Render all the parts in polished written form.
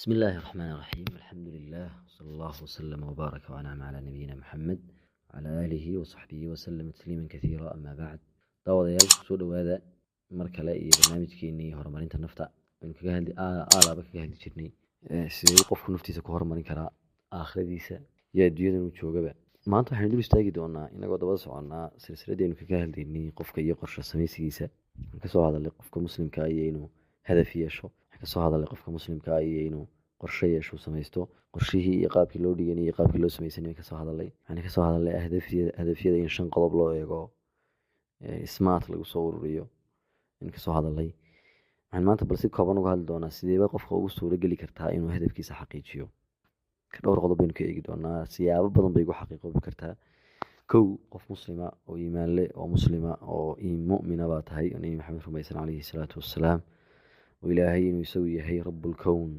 بسم الله الرحمن الرحيم. الحمد لله صلى الله وسلم وبارك وأنعم على نبينا محمد وعلى آله وصحبه وسلم تسليما كثيرا. أما بعد داوديال soo dhawaada mar kale iyo barnaamijkeenii horumarinta nafta aynu kaga hadli jirnay sidee qofku naftiisa ku horumarin karaa aakhiradiisa iyo adduunyada uu joogaba. Maanta waxaynu dul istaagi doonaa inagoo dabada soconaa silsiladeenu kaga hadlaynay qofka iyo qorshe samaysigiisa. Waxaan ka soo hadalnay qofka muslimka ah iyo inuu hadaf yeesho. Waxaan ka soo hadalnay qofka muslimka ah iyo inuu qorshe yeesho samaysto. Qorshihii iyo qaabkii loo dhiganay iyo qaabkii loo samaysanay ka soo hadalnay. Waxaan ka soo hadalnay hadafyada in 5 qodob loo eego smart lagu soo ururiyo. In ka soo hadalnay waxaan maanta bal si kooban uga hadli doonaa sidee qofka ugu suura gali kartaa inuu hadafkiisa xaqiijiyo. dhowr qodob baynu ka eegi doonaa siyaabo badan bay ugu xaqiiqoobi kartaa. kow, qof muslima oo iimaan leh oo muslima oo mu'mina baa tahay oo nabi maxamed rumaysan calayhi salaatu wassalaam oo ilaahay inuu isagu yahay rabbul kown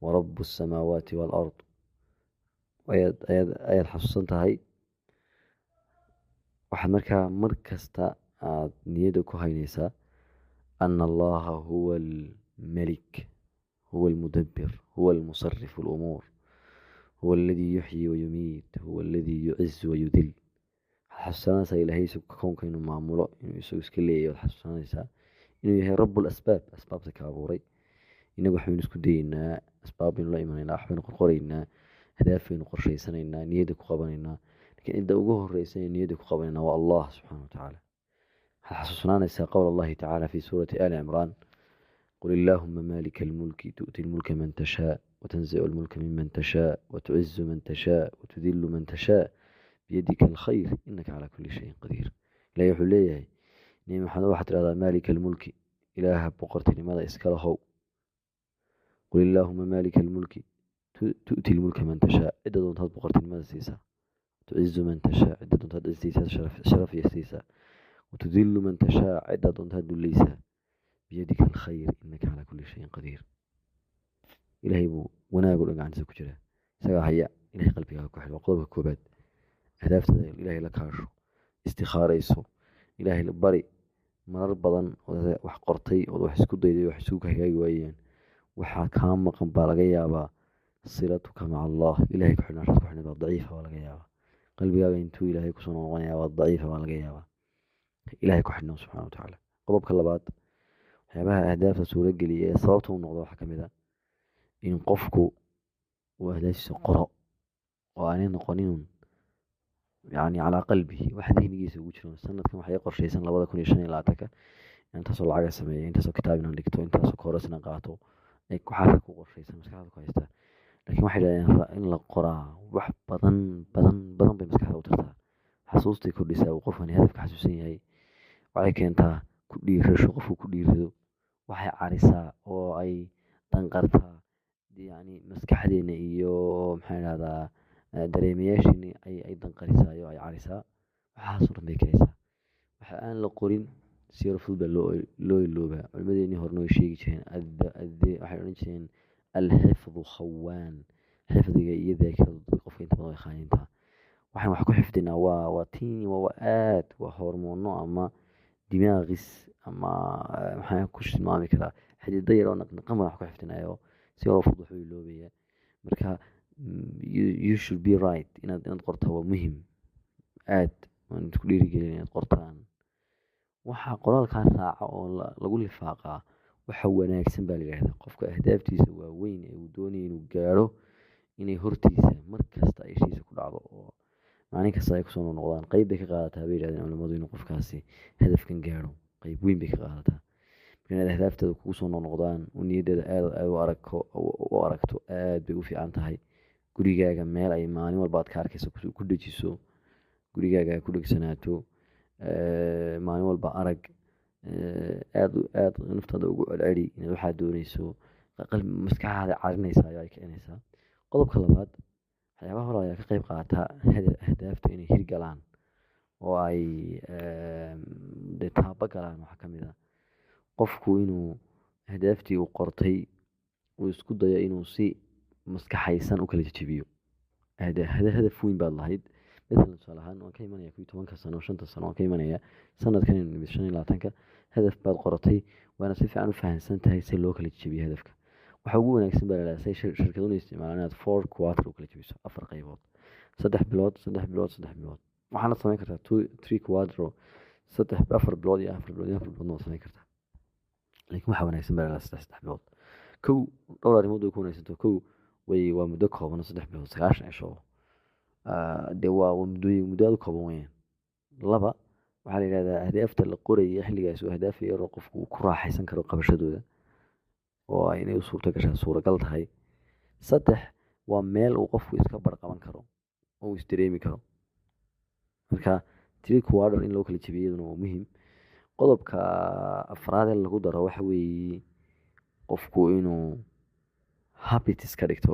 wa rabbu samaawaati wal ard. ayaad xasuusan tahay. waxaad markaa mar kasta aad niyada ku haynaysaa ana allaha huwa almalik huwa almudabbir huwa almusarrif alumuur huwa alladii yuxyi wayumiit huwa alladii yucizu wayudil. waxaad xasuusanaysaa ilaahay isagu kownka inuu maamulo, inuu isagu iska leeyahay. waxaad xasuusanaysaa inuu yahay rabbul asbaab, asbaabta ka abuuray. inagu waxbaynu isku dayeynaa, asbaab baynu la imanaynaa, waxbaynu qorqoraynaa, hadaaf baynu qorshaysanaynaa, niyada ku qabanaynaa. laakiin cidda ugu horreysa ee niyada ku qabanaynaa waa allah subxaana watacaala. waxaad xasuusanaysaa qowl allahi tacaala fi suurati ali cimraan قل اللهم مالك الملك تؤتي الملك من تشاء وتنزع الملك ممن تشاء وتعز من تشاء وتذل من تشاء بيدك الخير إنك على كل شيء قدير. لا يحليه نيم محمد واحد هذا مالك الملك إله بقرتي لماذا إسكاله. قل اللهم مالك الملك تؤتي الملك من تشاء عدة دون تهد بقرتي لماذا سيسا تعز من تشاء عدة دون تهد استيسا شرف يستيسا وتذل من تشاء عدة دون تهد ليسا بيدك الخير إنك على كل شيء قدير. إلهي بو وناقول إنك عن سكجرة سواء هيا إلهي قلبك كحل وقلبك كوباد أهداف تدعي إلهي لك هاشو استخارة يسو إلهي لباري مرر بدن وحقرتي وحسكو ديدي وحسكوك هياي ويان وحاكام مقام بالغيابا صلتك مع الله. إلهي كحلنا رسك حنا ضعيفة والغيابا قلبي انتو إلهي كسونا والغيابا ضعيفة والغيابا. إلهي كحلنا سبحانه وتعالى. قلبك اللبات waxyaabaha ahdaafta suura geliya ee sababta u noqdo waxaa ka mid ah in qofku uu ahdaaftiisa qoro oo aanay noqonin yani calaa qalbihi wax dihnigiisa ugu jiro. sanadkan waxay qorshaysan 2025 intaasoo lacaga sameeya, intaasoo kitaab inaan dhigto, intaasoo koorasna qaato, waxaasa ku qorshaysan maskaxda ku haystaa. laakiin waxay dhahdeen in la qoraa wax badan bay maskaxda u tartaa. xasuustay kordhisaa uu qofkani hadafka xasuusan yahay. waxay keentaa ku dhiirasho, qofku ku dhiirado. waxay carisaa oo ay danqartaa yani maskaxdeena iyo maxaa idhahdaa dareemayaasheena ay danqarisaa iyo ay carisaa. waxaasoo dhan bay keenaysaa. waxa aan la qorin si yar fudud baa loo iloobaa. culimadeennii horena way sheegi jireen waxay odhan jireen alxifdu khawaan. xifdiga iyo daakiradu qofka inta badan way khaanintaa. waxaan wax ku xifdinaa waa tiin waa hormoono ama dimaaqis ama maxaan ku tilmaami karaa xididdo yar oo naqnaqan baan wax ku xifdinayo si yar fudud wuxuu iloobaya. marka you should be right inaad qorto waa muhiim aad waan ku dhiirigelin inaad qortaan. waxa qoraalkan raaca oo lagu lifaaqaa waxa wanaagsan baa la yidhahdaa. qofka ahdaaftiisa waa weyn ee uu doonayo inuu gaaro inay hortiisa mar kasta ishiisa ku dhacdo oo maalin kasta ay kusoo noqdaan. qayb bay ka qaadataa bay yidhahdeen culimadu inuu qofkaasi hadafkan gaaro. qayb weyn bay ka qaadataa. inaad ahdaafteeda kugu soo noqdaan oo niyadeeda aad u aragto aad bay u fiican tahay. gurigaaga meel ay maalin walba aad ka arkayso ku dejiso. gurigaaga ku dhegsanaato maalin walba arag. aad naftaada ugu celceli inaad waxaad doonayso. maskaxaada carinaysaa ayaa ay kicinaysaa. qodobka labaad, waxyaabaha hore ayaa ka qayb qaata ahdaafta inay hirgalaan oo ay taaba galaan. waxaa ka mid ah qofku inuu ahdaaftii uu qortay uu isku dayo inuu si maskaxaysan u kala jejebiyo. hadaf weyn baad lahayd مثلا tusaale ahaan waan ka imanaya 10 sano 5 sano waan ka imanaya sanadkan 2025 hadaf baad qoratay waana si fiican u fahansan tahay si loo kala jebiyo hadafka. waxa ugu wanaagsan baa la say shirkaduna isticmaalaan inaad 4 quarter u kala jabiso 4 qaybood 3 bilood 3 bilood 3 bilood waxaana samayn kartaa 2 3 quarter 4 bilood iyo 4 bilood iyo 4 bilood samayn kartaa laakiin waxa wanaagsan baa la 3 bilood kow dhowr arrimood oo ku wanaagsanto kow waa muddo kooban 3 bilood 9 cisho de waa muddo kooban weeyaan laba waxaa la yiraahdaa ahdaafta la qorayo xilligaas oo ahdaaf yar oo qofku ku raaxaysan karo qabashadooda oo ay inay suuragal tahay saddex waa meel uu qofku iska barqaban karo oo is dareemi karo marka 3 quarter in loo kala jabiyaduna waa muhiim qodobka afraad ee lagu daro waxa weeye qofku inuu habits ka dhigto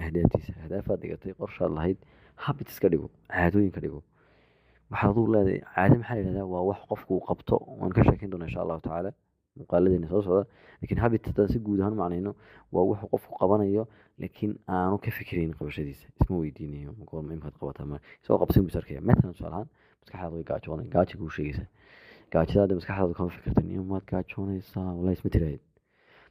ahdaaftiisa ahdaafad dhigatay qorshaad lahayd habits ka dhigo caadooyin ka dhigo waxaad u leedahay caado maxaa la yiraahdaa waa wax qofku qabto waan ka sheekeyn doonaa insha Allah taala muqaaladeena soo socda laakiin habit si guud ahaan macnayno waa wax qofku qabanayo laakiin aanu ka fikirin qabashadiisa isma weydiinayo goorma imkaad qabataa ma soo qabsan bisarkaya مثلا su'aalahan maskaxdaada way gaajo ku sheegaysa gaajada maskaxdaada kama fikirtan iyo maad gaajoonaysaa wallahi isma tiraahid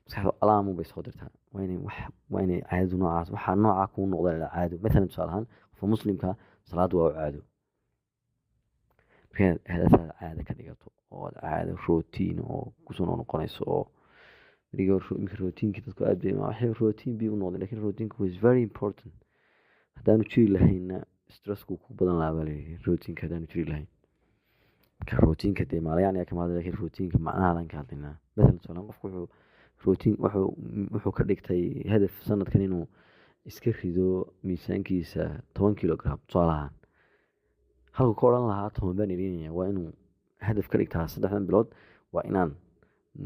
maskaxda alaamu bay soo dirtaa waa inay caado noocaas waxa nooca ku noqda caado مثلا su'aalahan qof muslimka salaad waa caado هذا عادة كديجاتو أو عادة روتين أو كسون نقنيس أو ريجور روتين كده تكو أدي ما أحب روتين بيونود لكن روتين كو is very important هذا نشري لهين ستريس كو بدن لعبالي روتين كذا نشري لهين كروتين كده ما يعني كم هذا لكن روتين كمعناها لان كاتنا مثلا سؤال قف روتين وحو كديجتي هدف سنة كنينو إسكخيدو ميسان كيسة 10 كيلوغرام صالحان halka ka oran lahaa toban baan ilinaya waa inuu hadaf ka dhigtaa 3 bilood waa inaan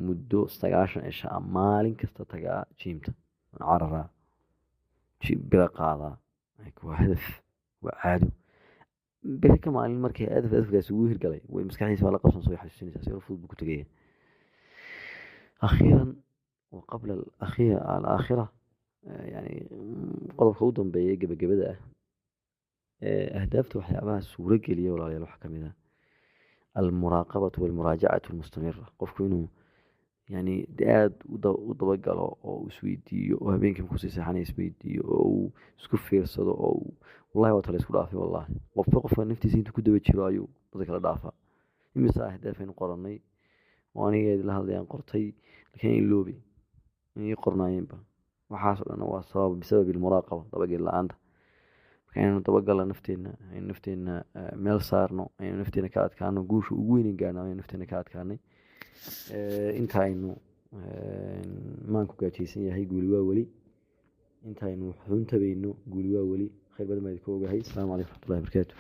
muddo 9 cisho maalin kasta tagaa jiimta carara bila qaada waa hadaf waa caado bari ka maalin markay hadafkaas ugu hirgalay way maskaxdiisa la qabsan soo xasuusinaysaa si fudud ku tagay akhiran وقبل الآخرة يعني qodobka u dambeeyay gabagabada أهدافته وحيابها سورة قلية ولا يلوح كمذا المراقبة والمراجعة المستمرة قفكو إنه يعني داد وضبق له أو سويدي أو هبينكم كوسيسة حاني سويدي أو سكوفير صدو أو والله وطلع سكول عافية والله قفة نفتي سينتو كده بيتشرايو وذكر دافع إمسا أهدافين قرني وأنا قاعد لها ذي قرطي لكن اللوبي يقرناين با وحاصل أنه واصاب بسبب المراقبة طبق إلا أنت كأنه طبقة نفتينا ميل صارنا نفتينا كات كانوا جوش وين قانا نفتينا كات كاني انت إنه ما نكو كاتيسين هي قولوا ولي انت إنه حنت بينه قولوا ولي خير بدل ما يذكروا هاي السلام عليكم ورحمة الله وبركاته